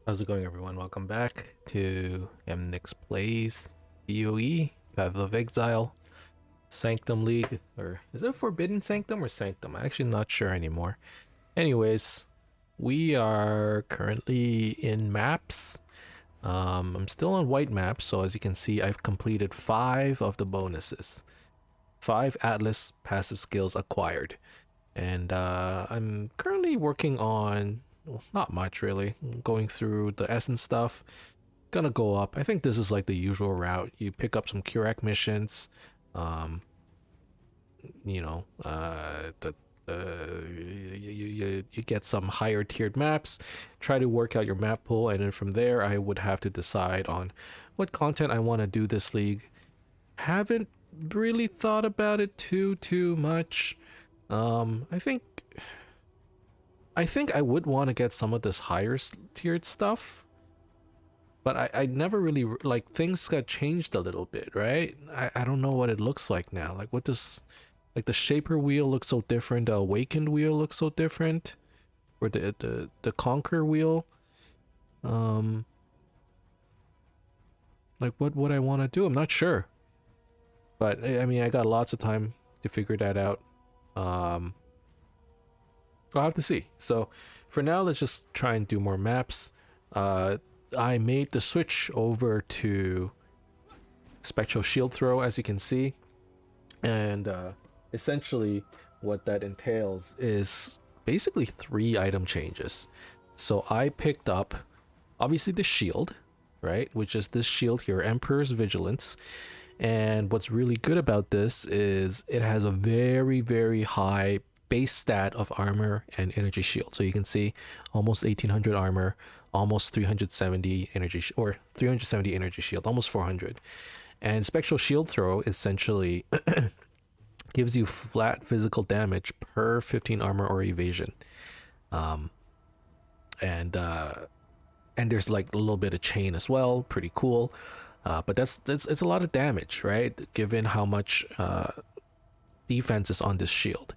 How's it going, everyone? Welcome back to Emnix Plays PoE, Path of Exile, Sanctum League, or is it Forbidden Sanctum or Sanctum? I'm actually not sure anymore. Anyways, we are currently in maps. I'm still on white maps, so as you can see, I've completed 5 of the bonuses. 5 Atlas passive skills acquired. And I'm currently working on, well, not much really, going through the essence stuff. Gonna go up. I think this is like the usual route. You pick up some Curec missions, um, you get some higher tiered maps, try to work out your map pool, and then from there I would have to decide on what content I want to do this league. Haven't really thought about it too much. I think I would want to get some of this higher tiered stuff, but I never really like things got changed a little bit, right? I don't know what it looks like now. Like what does like the Shaper wheel looks so different, the Awakened wheel looks so different, or the Conquer wheel. Um, like what would I want to do? I'm not sure, but I mean I got lots of time to figure that out. Um, I'll have to see. So for now, let's just try and do more maps. I made the switch over to Spectral Shield Throw, as you can see. And essentially, what that entails is basically 3 item changes. So I picked up, obviously, the shield, right? Which is this shield here, Emperor's Vigilance. And what's really good about this is it has a very high base stat of armor and energy shield. So you can see almost 1800 armor, almost 370 energy or 370 energy shield, almost 400. And Spectral Shield Throw essentially gives you flat physical damage per 15 armor or evasion. Um, and there's like a little bit of chain as well, pretty cool. But that's it's a lot of damage, right? Given how much defense is on this shield.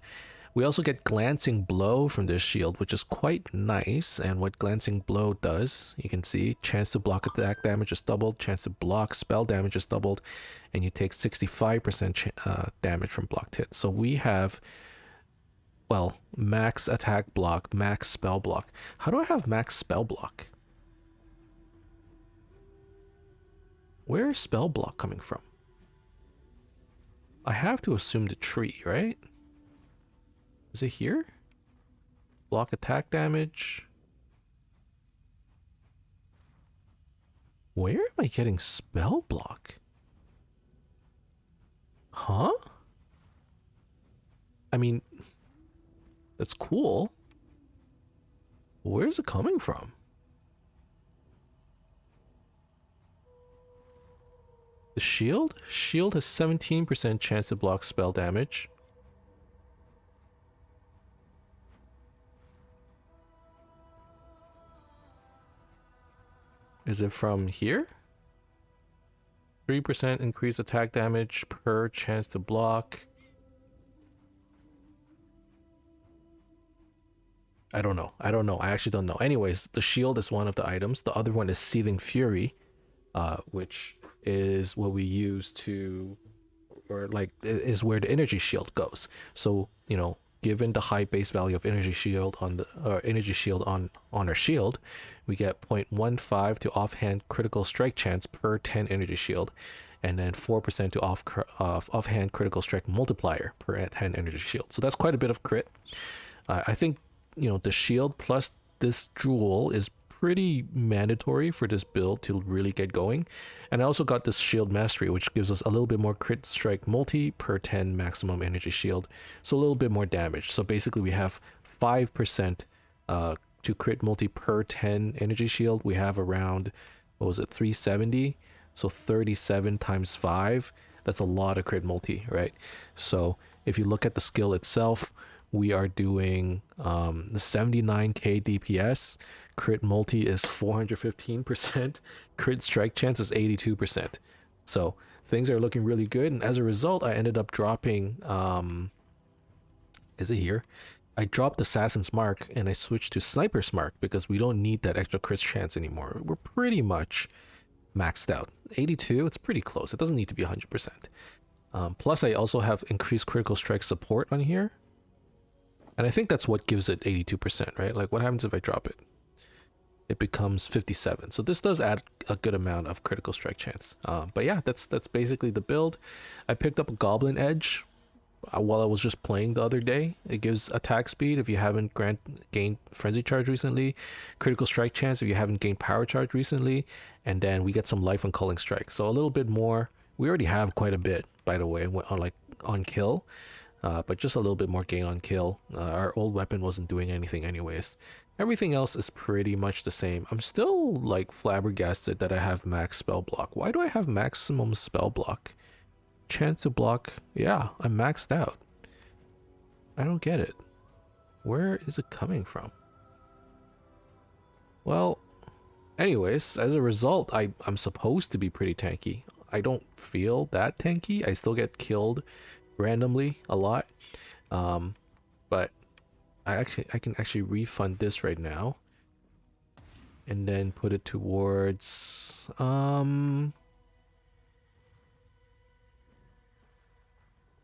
We also get Glancing Blow from this shield, which is quite nice. And what Glancing Blow does, you can see, chance to block attack damage is doubled, chance to block spell damage is doubled, and you take 65% damage from blocked hits. So we have, well, max attack block, max spell block. How do I have max spell block? Where is spell block coming from? I have to assume the tree, right? Is it here? Block attack damage. Where am I getting spell block? Huh? I mean, that's cool. Where's it coming from? The shield? Shield has 17% chance to block spell damage. Is it from here? 3% increased attack damage per chance to block. I don't know. I actually don't know. Anyways, the shield is one of the items. The other one is Seething Fury, which is what we use to, or like, is where the energy shield goes. So, given the high base value of energy shield on our shield, we get 0.15 to offhand critical strike chance per 10 energy shield, and then 4% to offhand critical strike multiplier per 10 energy shield. So that's quite a bit of crit. I think the shield plus this jewel is pretty mandatory for this build to really get going. And I also got this shield mastery, which gives us a little bit more crit strike multi per 10 maximum energy shield, so a little bit more damage. So basically we have 5% to crit multi per 10 energy shield. We have around, what was it, 370, so 37 times 5, that's a lot of crit multi, right? So if you look at the skill itself, we are doing the 79k DPS. Crit multi is 415%. Crit strike chance is 82%. So things are looking really good. And as a result, I ended up dropping, is it here? I dropped Assassin's Mark and I switched to Sniper's Mark because we don't need that extra crit chance anymore. We're pretty much maxed out. 82, it's pretty close. It doesn't need to be 100%. Plus, I also have increased critical strike support on here. And I think that's what gives it 82%, right? Like, what happens if I drop it? It becomes 57. So this does add a good amount of critical strike chance. But yeah, that's basically the build. I picked up a Goblin Edge while I was just playing the other day. It gives attack speed if you haven't gained Frenzy Charge recently, critical strike chance if you haven't gained Power Charge recently, and then we get some life on Culling Strike. So a little bit more. We already have quite a bit, by the way, on kill, but just a little bit more gain on kill. Our old weapon wasn't doing anything anyways. Everything else is pretty much the same. I'm still like flabbergasted that I have max spell block. Why do I have maximum spell block? Chance to block, yeah, I'm maxed out. I don't get it. Where is it coming from? Well, anyways, as a result, I'm supposed to be pretty tanky. I don't feel that tanky. I still get killed randomly a lot. But I can actually refund this right now. And then put it towards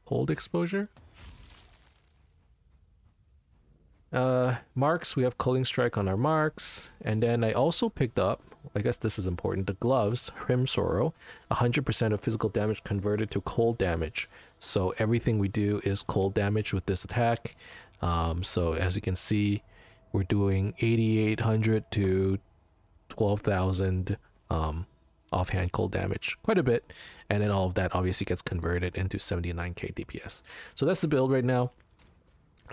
cold exposure. Marks, we have Culling Strike on our marks. And then I also picked up, I guess this is important, the gloves, Hrim Sorrow, 100% of physical damage converted to cold damage. So everything we do is cold damage with this attack. So as you can see, we're doing 8,800 to 12,000 offhand cold damage, quite a bit, and then all of that obviously gets converted into 79k DPS. So that's the build right now.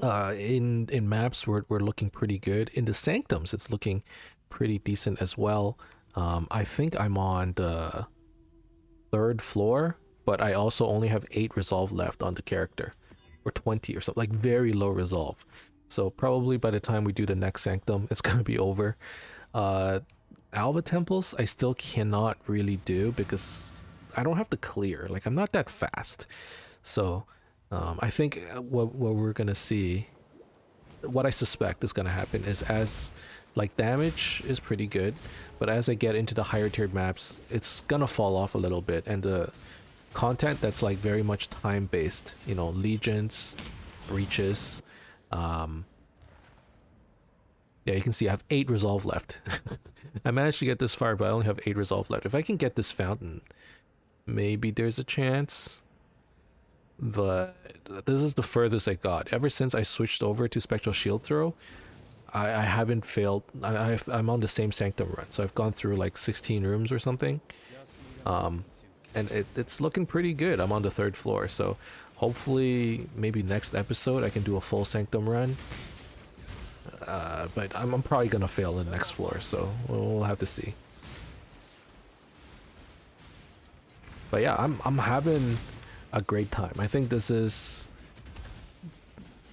In maps we're looking pretty good. In the Sanctums it's looking pretty decent as well. I think I'm on the 3rd floor, but I also only have 8 resolve left on the character, or 20 or something, like very low resolve. So probably by the time we do the next Sanctum it's gonna be over. Alva Temples I still cannot really do because I don't have to clear, like I'm not that fast. So I think what we're gonna see, what I suspect is gonna happen is, as like damage is pretty good, but as I get into the higher tiered maps it's gonna fall off a little bit, and the content that's like very much time based, you know, legions, breaches, yeah, you can see I have 8 resolve left. I managed to get this far, but I only have 8 resolve left. If I can get this fountain, maybe there's a chance. But this is the furthest I got. Ever since I switched over to Spectral Shield Throw, I haven't failed. I'm on the same Sanctum run, so I've gone through like 16 rooms or something. And it's looking pretty good. I'm on the 3rd floor, so hopefully maybe next episode I can do a full Sanctum run. But I'm probably gonna fail in the next floor, so we'll have to see. But yeah, I'm having a great time. I think this is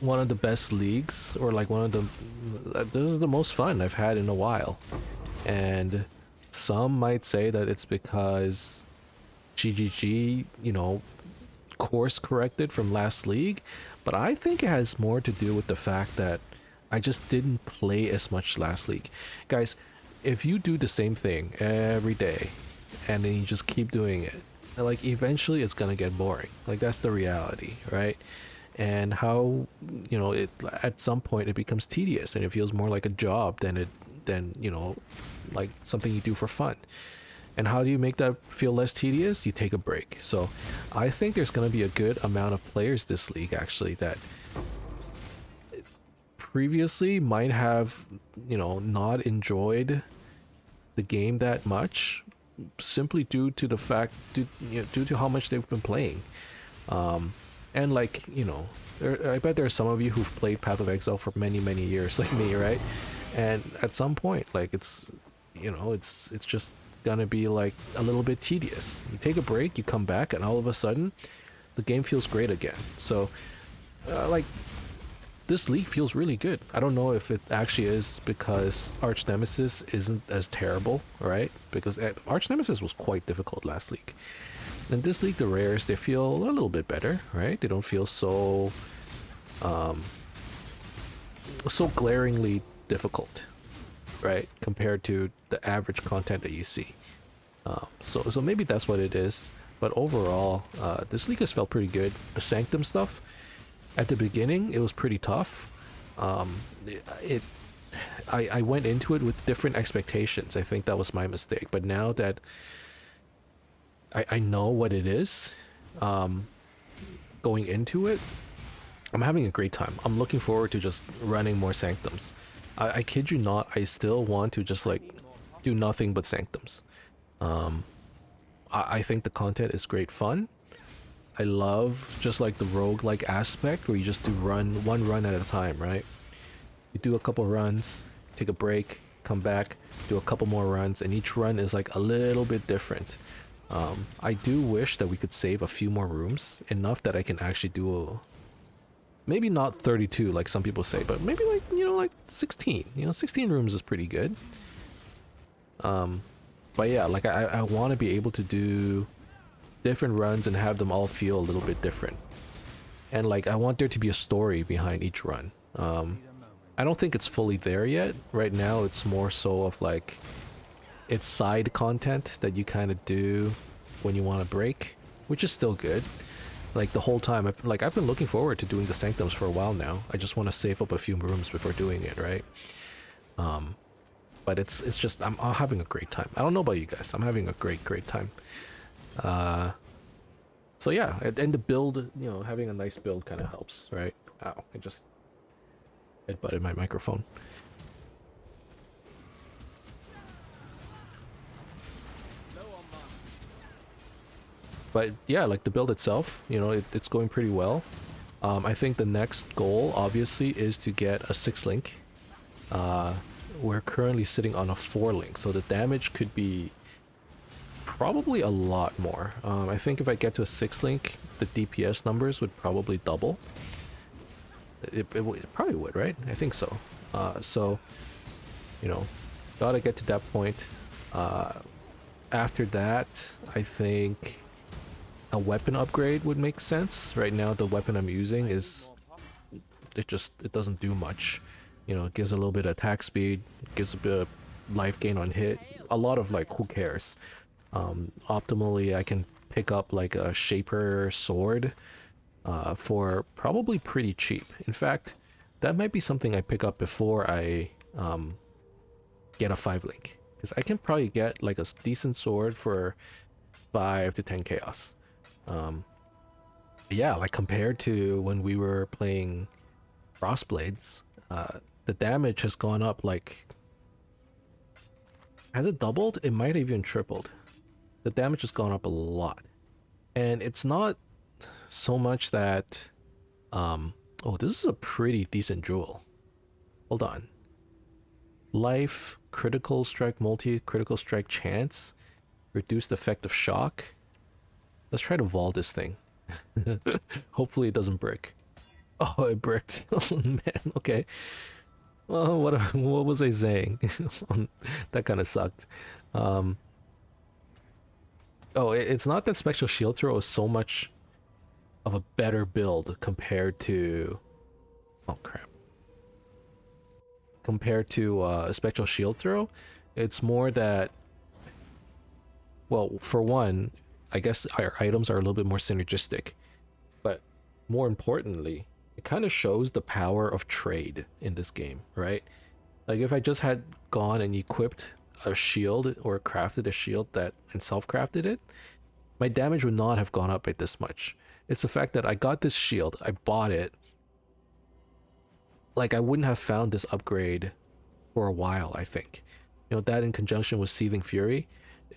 one of the best leagues, or like one of this is the most fun I've had in a while. And some might say that it's because GGG, you know, course corrected from last league, but I think it has more to do with the fact that I just didn't play as much last league. Guys, if you do the same thing every day and then you just keep doing it, like eventually it's gonna get boring. Like that's the reality, right? And how, you know, it at some point it becomes tedious and it feels more like a job than you know, like something you do for fun. And how do you make that feel less tedious? You take a break. So I think there's gonna be a good amount of players this league actually that previously might have, you know, not enjoyed the game that much, simply due to the fact, due to how much they've been playing. And like, you know, I bet there are some of you who've played Path of Exile for many years like me, right? And at some point, like, it's, you know, it's just gonna be like a little bit tedious. You take a break, you come back, and all of a sudden the game feels great again. So like, this league feels really good. I don't know if it actually is because Arch Nemesis isn't as terrible, right? Because Arch Nemesis was quite difficult last league. And this league, the rares, they feel a little bit better, right? They don't feel so so glaringly difficult, right? Compared to the average content that you see. So maybe that's what it is. But overall, this league has felt pretty good. The Sanctum stuff, at the beginning, it was pretty tough. Um, it, I went into it with different expectations. I think that was my mistake. But now that I know what it is, um, going into it, I'm having a great time. I'm looking forward to just running more Sanctums. I kid you not, I still want to just like do nothing but Sanctums. Um, I think the content is great fun. I love just like the roguelike aspect where you just do one run at a time, right? You do a couple runs, take a break, come back, do a couple more runs, and each run is like a little bit different. I do wish that we could save a few more rooms, enough that I can actually do maybe not 32 like some people say, but maybe like, you know, like 16. You know, 16 rooms is pretty good. But yeah, like I want to be able to do different runs and have them all feel a little bit different. And like I want there to be a story behind each run. I don't think it's fully there yet. Right now it's more so of like it's side content that you kind of do when you want to break, which is still good. Like the whole time I've been looking forward to doing the Sanctums for a while now. I just want to save up a few rooms before doing it, right? But it's just I'm having a great time. I don't know about you guys. I'm having a great time. So yeah, and the build, you know, having a nice build kind of helps, right? Ow, I just headbutted my microphone. But yeah, like the build itself, you know, it's going pretty well. I think the next goal, obviously, is to get a 6-link. We're currently sitting on a 4-link, so the damage could be probably a lot more. I think if I get to a 6-link, the DPS numbers would probably double. It probably would, right? I think so. So, you know, gotta get to that point. After that, I think a weapon upgrade would make sense. Right now, the weapon I'm using is it doesn't do much. You know, it gives a little bit of attack speed, it gives a bit of life gain on hit. A lot of like, who cares? Optimally, I can pick up like a Shaper sword for probably pretty cheap. In fact, that might be something I pick up before I get a 5-link, because I can probably get like a decent sword for 5 to 10 chaos. Yeah, like compared to when we were playing Frostblades, the damage has gone up like... Has it doubled? It might have even tripled. The damage has gone up a lot. And it's not so much that... Oh, this is a pretty decent jewel. Hold on. Life, critical strike, multi-critical strike chance, reduced effect of shock. Let's try to vault this thing. Hopefully it doesn't break. Oh, it bricked. Oh man, okay. Well, what was I saying? That kind of sucked. Oh, it's not that Spectral Shield Throw is so much of a better build compared to... Oh crap. Compared to Spectral Shield Throw, it's more that... Well, for one, I guess our items are a little bit more synergistic. But more importantly, it kind of shows the power of trade in this game, right? Like if I just had gone and equipped a shield or crafted a shield and self-crafted it, my damage would not have gone up by this much. It's the fact that I got this shield, I bought it. Like I wouldn't have found this upgrade for a while, I think. You know, that in conjunction with Seething Fury,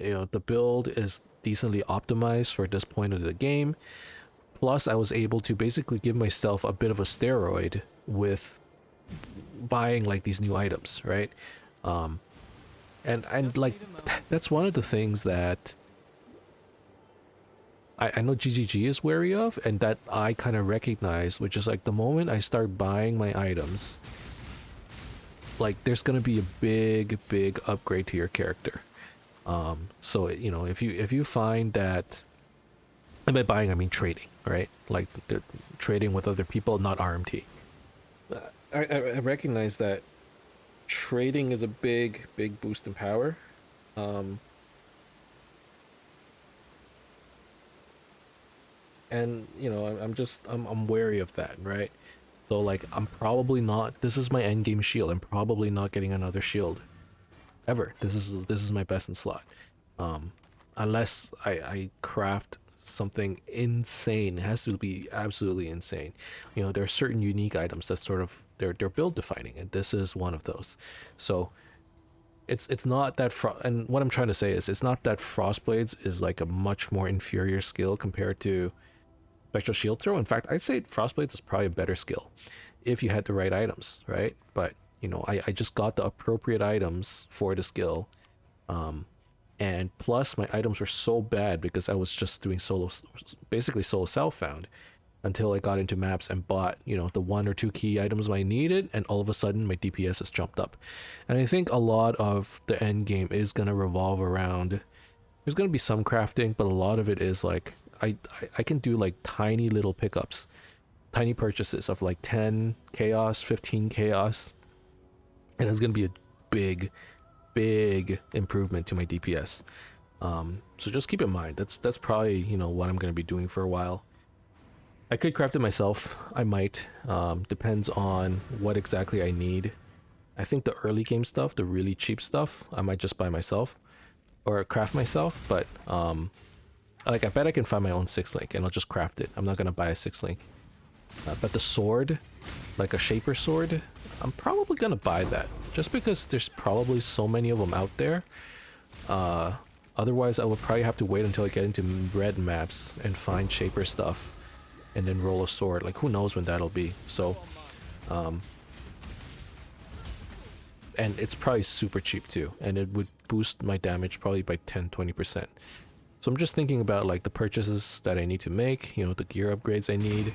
you know, the build is decently optimized for this point of the game. Plus, I was able to basically give myself a bit of a steroid with buying like these new items, right? And like that's one of the things that I know GGG is wary of, and that I kind of recognize, which is like the moment I start buying my items, like there's gonna be a big upgrade to your character. So you know, if you find that, and by buying I mean trading, right? Like trading with other people, not RMT. I recognize that trading is a big boost in power. Um, and you know, I'm wary of that, right? So like I'm probably not. This is my end game shield. I'm probably not getting another shield ever. This is my best in slot. Um, unless I craft something insane. It has to be absolutely insane. You know, there are certain unique items that sort of they're build defining, and this is one of those. So it's not that and what I'm trying to say is it's not that Frostblades is like a much more inferior skill compared to Spectral Shield Throw. In fact, I'd say Frostblades is probably a better skill if you had the right items, right? But you know, I just got the appropriate items for the skill. And plus my items were so bad because I was just doing solo, basically solo self found, until I got into maps and bought, you know, the one or two key items I needed, and all of a sudden my DPS has jumped up. And I think a lot of the end game is gonna revolve around. There's gonna be some crafting, but a lot of it is like I can do like tiny little pickups, tiny purchases of like 10 chaos, 15 chaos, and it's gonna be a big improvement to my DPS. So just keep in mind that's probably, you know, what I'm gonna be doing for a while. I could craft it myself. I might. Depends on what exactly I need. I think the early game stuff, the really cheap stuff, I might just buy myself or craft myself. But like I bet I can find my own 6 link and I'll just craft it. I'm not gonna buy a 6 link. But the sword, like a shaper sword, I'm probably gonna buy that just because there's probably so many of them out there. Otherwise, I would probably have to wait until I get into red maps and find shaper stuff and then roll a sword. Like who knows when that'll be. So and it's probably super cheap too, and it would boost my damage probably by 10-20%. So I'm just thinking about like the purchases that I need to make, you know, the gear upgrades I need.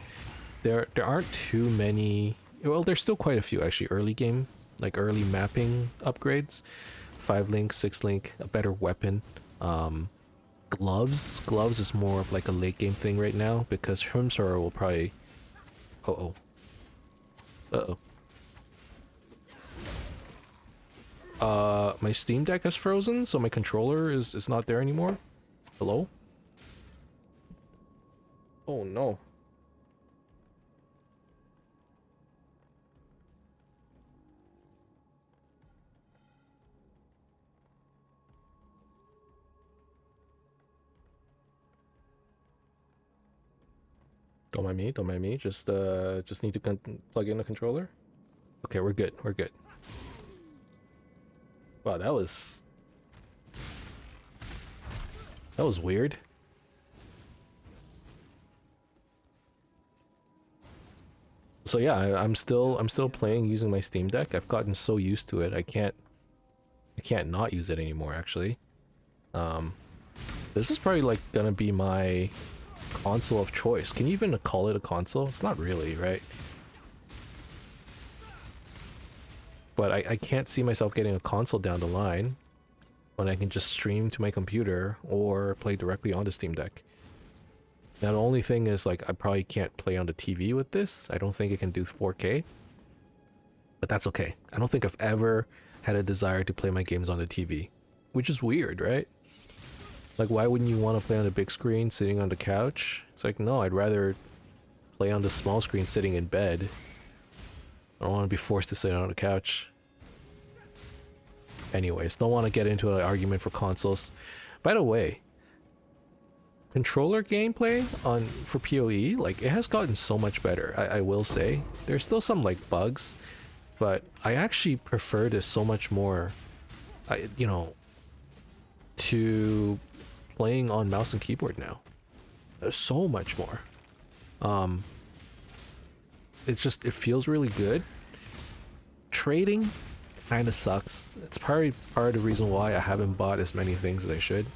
There aren't too many. Well, there's still quite a few actually. Early game, like early mapping upgrades, 5 link, 6 link, a better weapon. Gloves is more of like a late game thing right now because Hermsora will probably. My Steam Deck has frozen, so my controller is not there anymore. Hello? Oh no. Don't mind me, don't mind me. Just need to plug in the controller. Okay, we're good. We're good. Wow, that was weird. So yeah, I'm still playing using my Steam Deck. I've gotten so used to it. I can't not use it anymore actually. This is probably like gonna be my console of choice. Can you even call it a console? It's not really, right? But I can't see myself getting a console down the line when I can just stream to my computer or play directly on the Steam Deck. Now the only thing is like I probably can't play on the TV with this. I don't think it can do 4K. But that's okay. I don't think I've ever had a desire to play my games on the TV. Which is weird, right? Like why wouldn't you want to play on the big screen sitting on the couch? It's like no, I'd rather play on the small screen sitting in bed. I don't want to be forced to sit on the couch. Anyways, don't want to get into an argument for consoles. By the way, controller gameplay for PoE, like it has gotten so much better. I will say there's still some like bugs, but I actually prefer this so much more. You know, to playing on mouse and keyboard now. There's so much more. It feels really good. Trading kind of sucks. It's probably part of the reason why I haven't bought as many things as I should.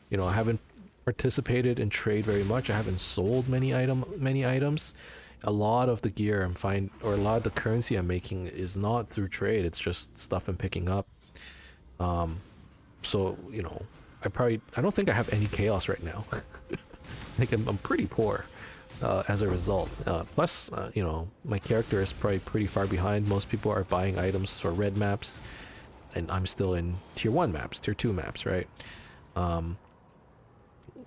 You know, I haven't participated in trade very much. I haven't sold many items. A lot of the gear or a lot of the currency I'm making is not through trade. It's just stuff I'm picking up. So you know, I don't think I have any chaos right now. Like I'm pretty poor. as a result. Plus, you know, my character is probably pretty far behind. Most people are buying items for red maps, and I'm still in tier 1 maps, tier 2 maps, right?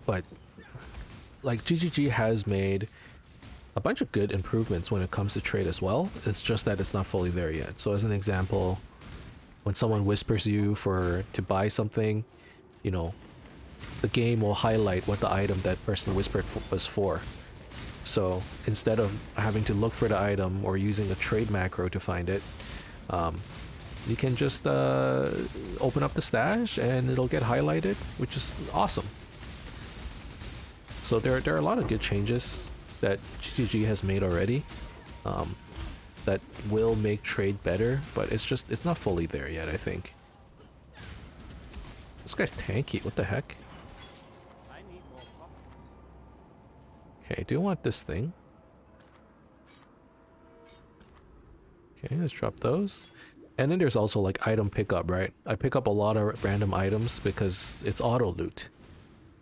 But like GGG has made a bunch of good improvements when it comes to trade as well. It's just that it's not fully there yet. So as an example, when someone whispers you to buy something, you know, the game will highlight what the item that person whispered was for. So instead of having to look for the item or using a trade macro to find it, you can just open up the stash and it'll get highlighted, which is awesome. So there are a lot of good changes that GGG has made already that will make trade better, but it's not fully there yet, I think. This guy's tanky, what the heck? Okay, do you want this thing? Okay, let's drop those. And then there's also like item pickup, right? I pick up a lot of random items because it's auto loot.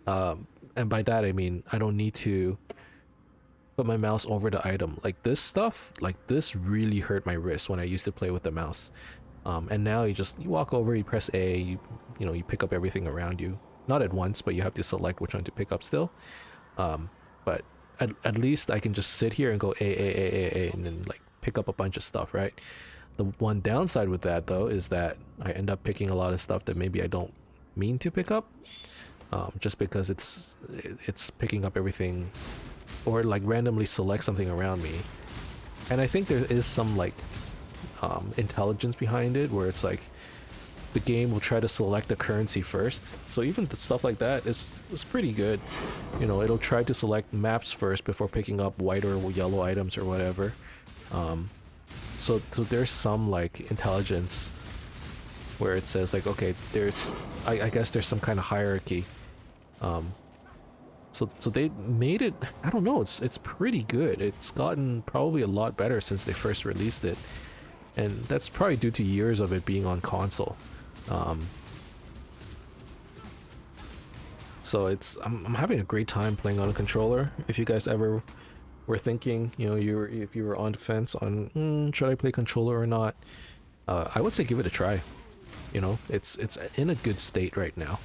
And by that I mean I don't need to put my mouse over the item. Like this stuff, like this really hurt my wrist when I used to play with the mouse. And now you walk over, you press A, you pick up everything around you. Not at once, but you have to select which one to pick up still. But at least I can just sit here and go A, and then like pick up a bunch of stuff, right? The one downside with that though is that I end up picking a lot of stuff that maybe I don't mean to pick up, just because it's picking up everything, or like randomly select something around me. And I think there is some like intelligence behind it, where it's like the game will try to select a currency first. So even the stuff like that is pretty good. You know, it'll try to select maps first before picking up white or yellow items or whatever. So there's some like intelligence where it says like, okay, I guess there's some kind of hierarchy. So they made it, I don't know, it's pretty good. It's gotten probably a lot better since they first released it. And that's probably due to years of it being on console. So I'm having a great time playing on a controller. If you guys ever were thinking, you know, if you were on the fence on should I play controller or not, I would say give it a try. You know, it's in a good state right now.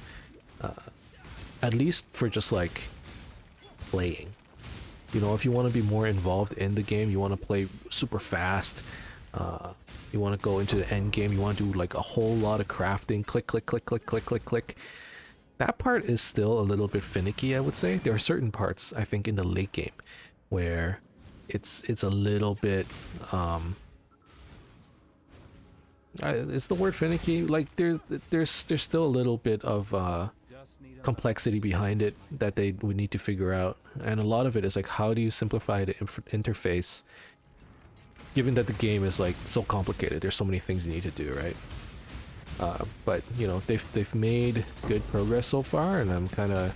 At least for just like playing. You know, if you want to be more involved in the game, you want to play super fast, you want to go into the end game, you want to do like a whole lot of crafting, click, click, click, click, click, click, click. That part is still a little bit finicky, I would say. There are certain parts, I think, in the late game where it's a little bit, is the word finicky? Like there's still a little bit of complexity behind it that they would need to figure out, and a lot of it is like, how do you simplify the interface, given that the game is like so complicated? There's so many things you need to do, right? But you know, they've made good progress so far, and I'm kind of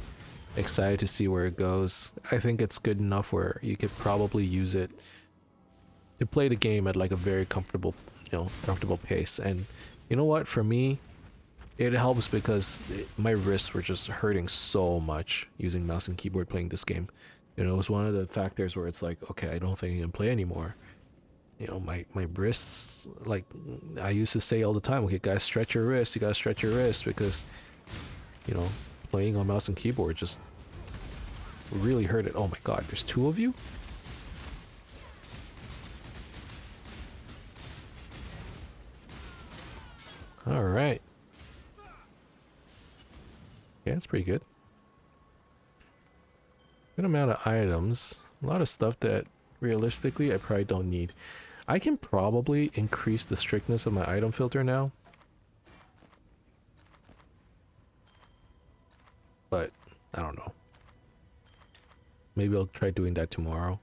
excited to see where it goes. I think it's good enough where you could probably use it to play the game at like a very comfortable pace. And you know what, for me it helps because my wrists were just hurting so much using mouse and keyboard playing this game. You know, it was one of the factors where it's like, okay, I don't think I can play anymore. You know, my wrists, like I used to say all the time, okay guys, stretch your wrists, you gotta stretch your wrists, because you know, playing on mouse and keyboard just really hurt it. Oh my god, there's two of you? Alright. Yeah, that's pretty good. Good amount of items. A lot of stuff that realistically I probably don't need. I can probably increase the strictness of my item filter now, but I don't know. Maybe I'll try doing that tomorrow.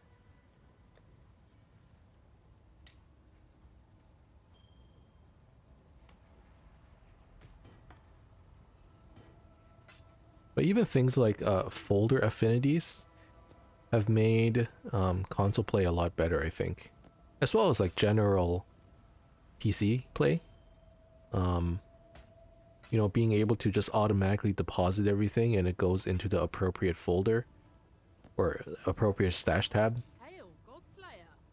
But even things like folder affinities have made console play a lot better, I think. As well as like general PC play. You know, being able to just automatically deposit everything and it goes into the appropriate folder. or appropriate stash tab,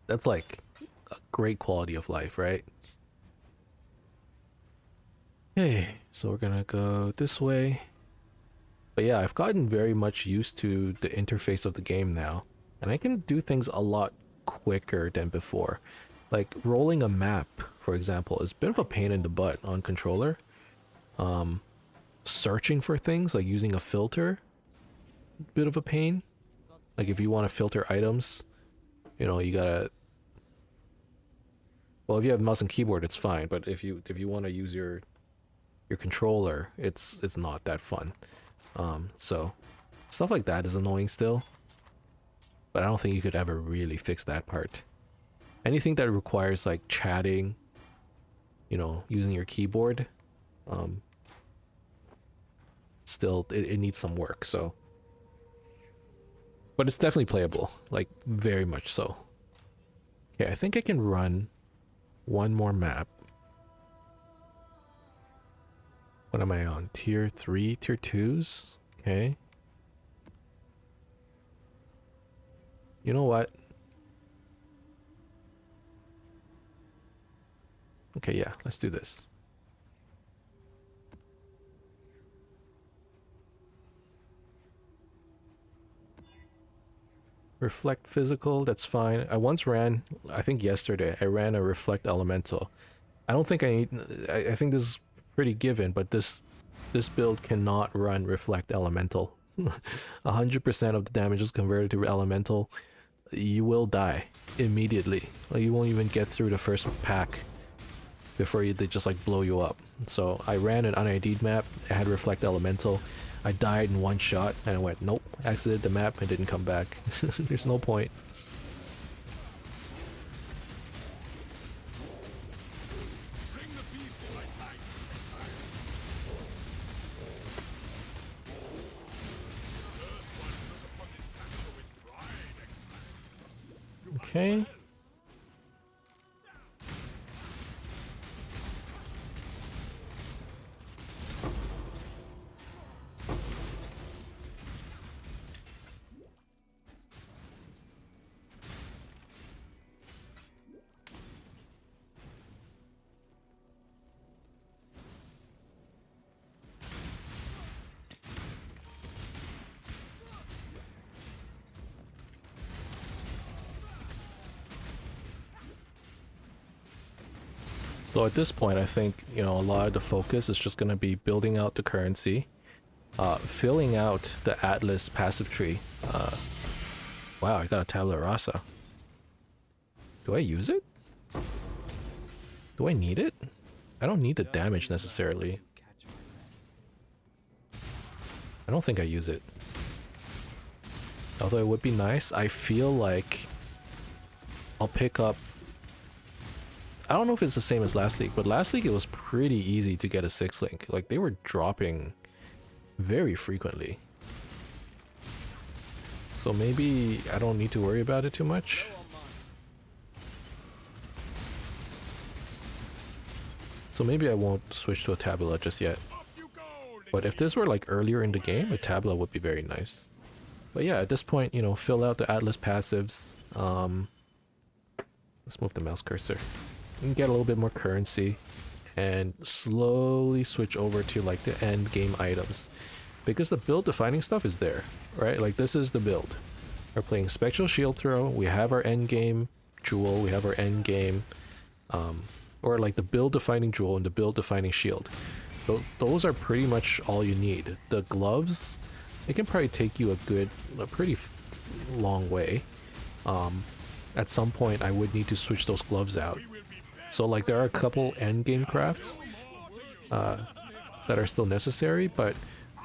that's like a great quality of life, right? Okay, so we're gonna go this way. But yeah, I've gotten very much used to the interface of the game now, and I can do things a lot quicker than before. Like rolling a map, for example, is a bit of a pain in the butt on controller. Searching for things, like using a filter, bit of a pain. Like if you want to filter items, you know, you gotta. Well, if you have mouse and keyboard, it's fine. But if you want to use your controller, it's not that fun. So stuff like that is annoying still. But I don't think you could ever really fix that part. Anything that requires like chatting, you know, using your keyboard, still it needs some work. So, but it's definitely playable, like very much so. Okay, I think I can run one more map. What am I on? Tier 3, tier 2s? Okay. You know what? Okay, yeah, let's do this. Reflect physical, that's fine. I once ran, I think yesterday, I ran a reflect elemental. I don't think I need, I think this is pretty given, but this build cannot run reflect elemental. 100% of the damage is converted to elemental. You will die immediately. Like, you won't even get through the first pack before they just like blow you up. So I ran an unID'd map, I had reflect elemental. I died in one shot and I went, nope, exited the map and didn't come back. There's no point. Okay. So at this point, I think, you know, a lot of the focus is just going to be building out the currency, filling out the Atlas passive tree. Wow, I got a Tabula Rasa. Do I use it? Do I need it? I don't need the damage necessarily. I don't think I use it. Although it would be nice. I feel like I'll pick up... I don't know if it's the same as last league, but last league it was pretty easy to get a 6-link. Like, they were dropping very frequently. So maybe I don't need to worry about it too much. So maybe I won't switch to a Tabula just yet. But if this were like earlier in the game, a Tabula would be very nice. But yeah, at this point, you know, fill out the Atlas passives. Let's move the mouse cursor. And get a little bit more currency. And slowly switch over to like the end game items. Because the build defining stuff is there, right? Like, this is the build. We're playing Spectral Shield Throw, we have our end game jewel, we have our end game, or like the build defining jewel and the build defining shield. Those are pretty much all you need. The gloves, it can probably take you a pretty long way. At some point I would need to switch those gloves out. So like, there are a couple end game crafts that are still necessary, but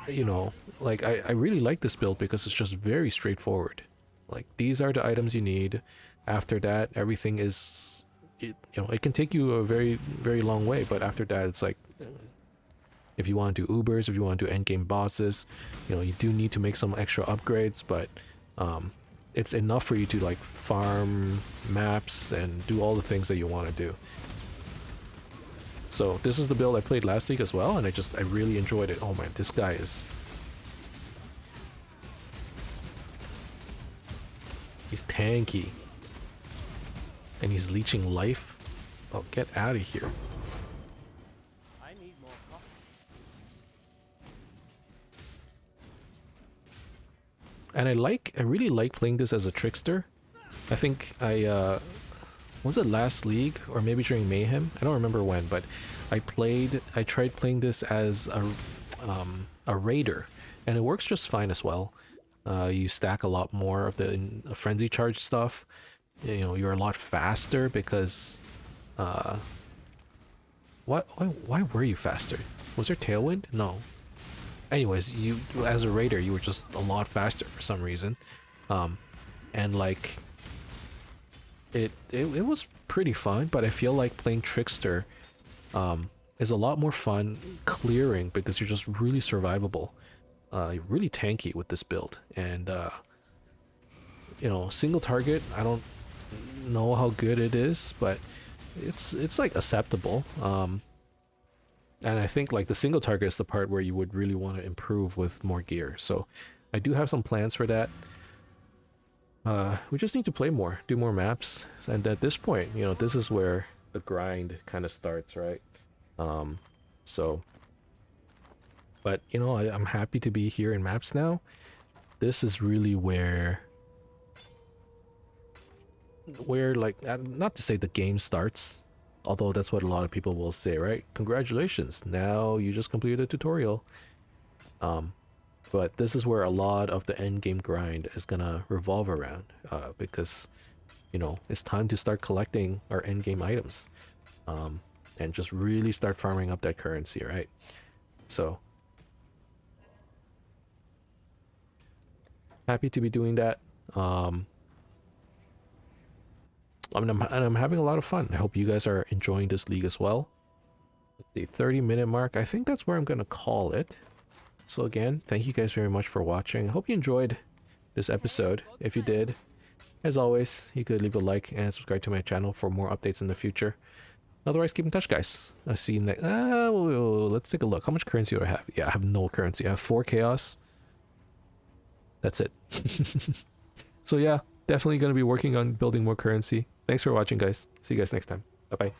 you know, like, I really like this build because it's just very straightforward. Like, these are the items you need. After that, everything is, you know, it can take you a very, very long way, but after that, it's like, if you want to do Ubers, if you want to do endgame bosses, you know, you do need to make some extra upgrades, but it's enough for you to like farm maps and do all the things that you want to do. So this is the build I played last week as well, and I really enjoyed it. Oh man, this guy is... He's tanky. And he's leeching life. Oh, get out of here. I need more coffee. And I really like playing this as a trickster. I think was it last league or maybe during Mayhem? I don't remember when, but I tried playing this as a raider, and it works just fine as well. You stack a lot more of the frenzy charge stuff. You know, you're a lot faster because why were you faster? Was there tailwind? No. Anyways, you as a raider, you were just a lot faster for some reason. And like it was pretty fun, but I feel like playing trickster is a lot more fun clearing because you're just really survivable. You're really tanky with this build, and you know, single target, I don't know how good it is, but it's like acceptable. And I think like the single target is the part where you would really want to improve with more gear. So I do have some plans for that. We just need to play more, do more maps, and at this point, you know, this is where the grind kind of starts, right? So, but you know, I'm happy to be here in maps now. This is really where like, not to say the game starts, although that's what a lot of people will say, right? Congratulations, now you just completed a tutorial. But this is where a lot of the end game grind is gonna revolve around, because, you know, it's time to start collecting our end game items, and just really start farming up that currency, right? So happy to be doing that. I'm having a lot of fun. I hope you guys are enjoying this league as well. Let's see, 30-minute mark. I think that's where I'm gonna call it. So again, thank you guys very much for watching. I hope you enjoyed this episode. If you did, as always, you could leave a like and subscribe to my channel for more updates in the future. Otherwise, keep in touch, guys. I'll see you next. Let's take a look. How much currency do I have? Yeah, I have no currency. I have 4 chaos. That's it. So yeah, definitely going to be working on building more currency. Thanks for watching, guys. See you guys next time. Bye-bye.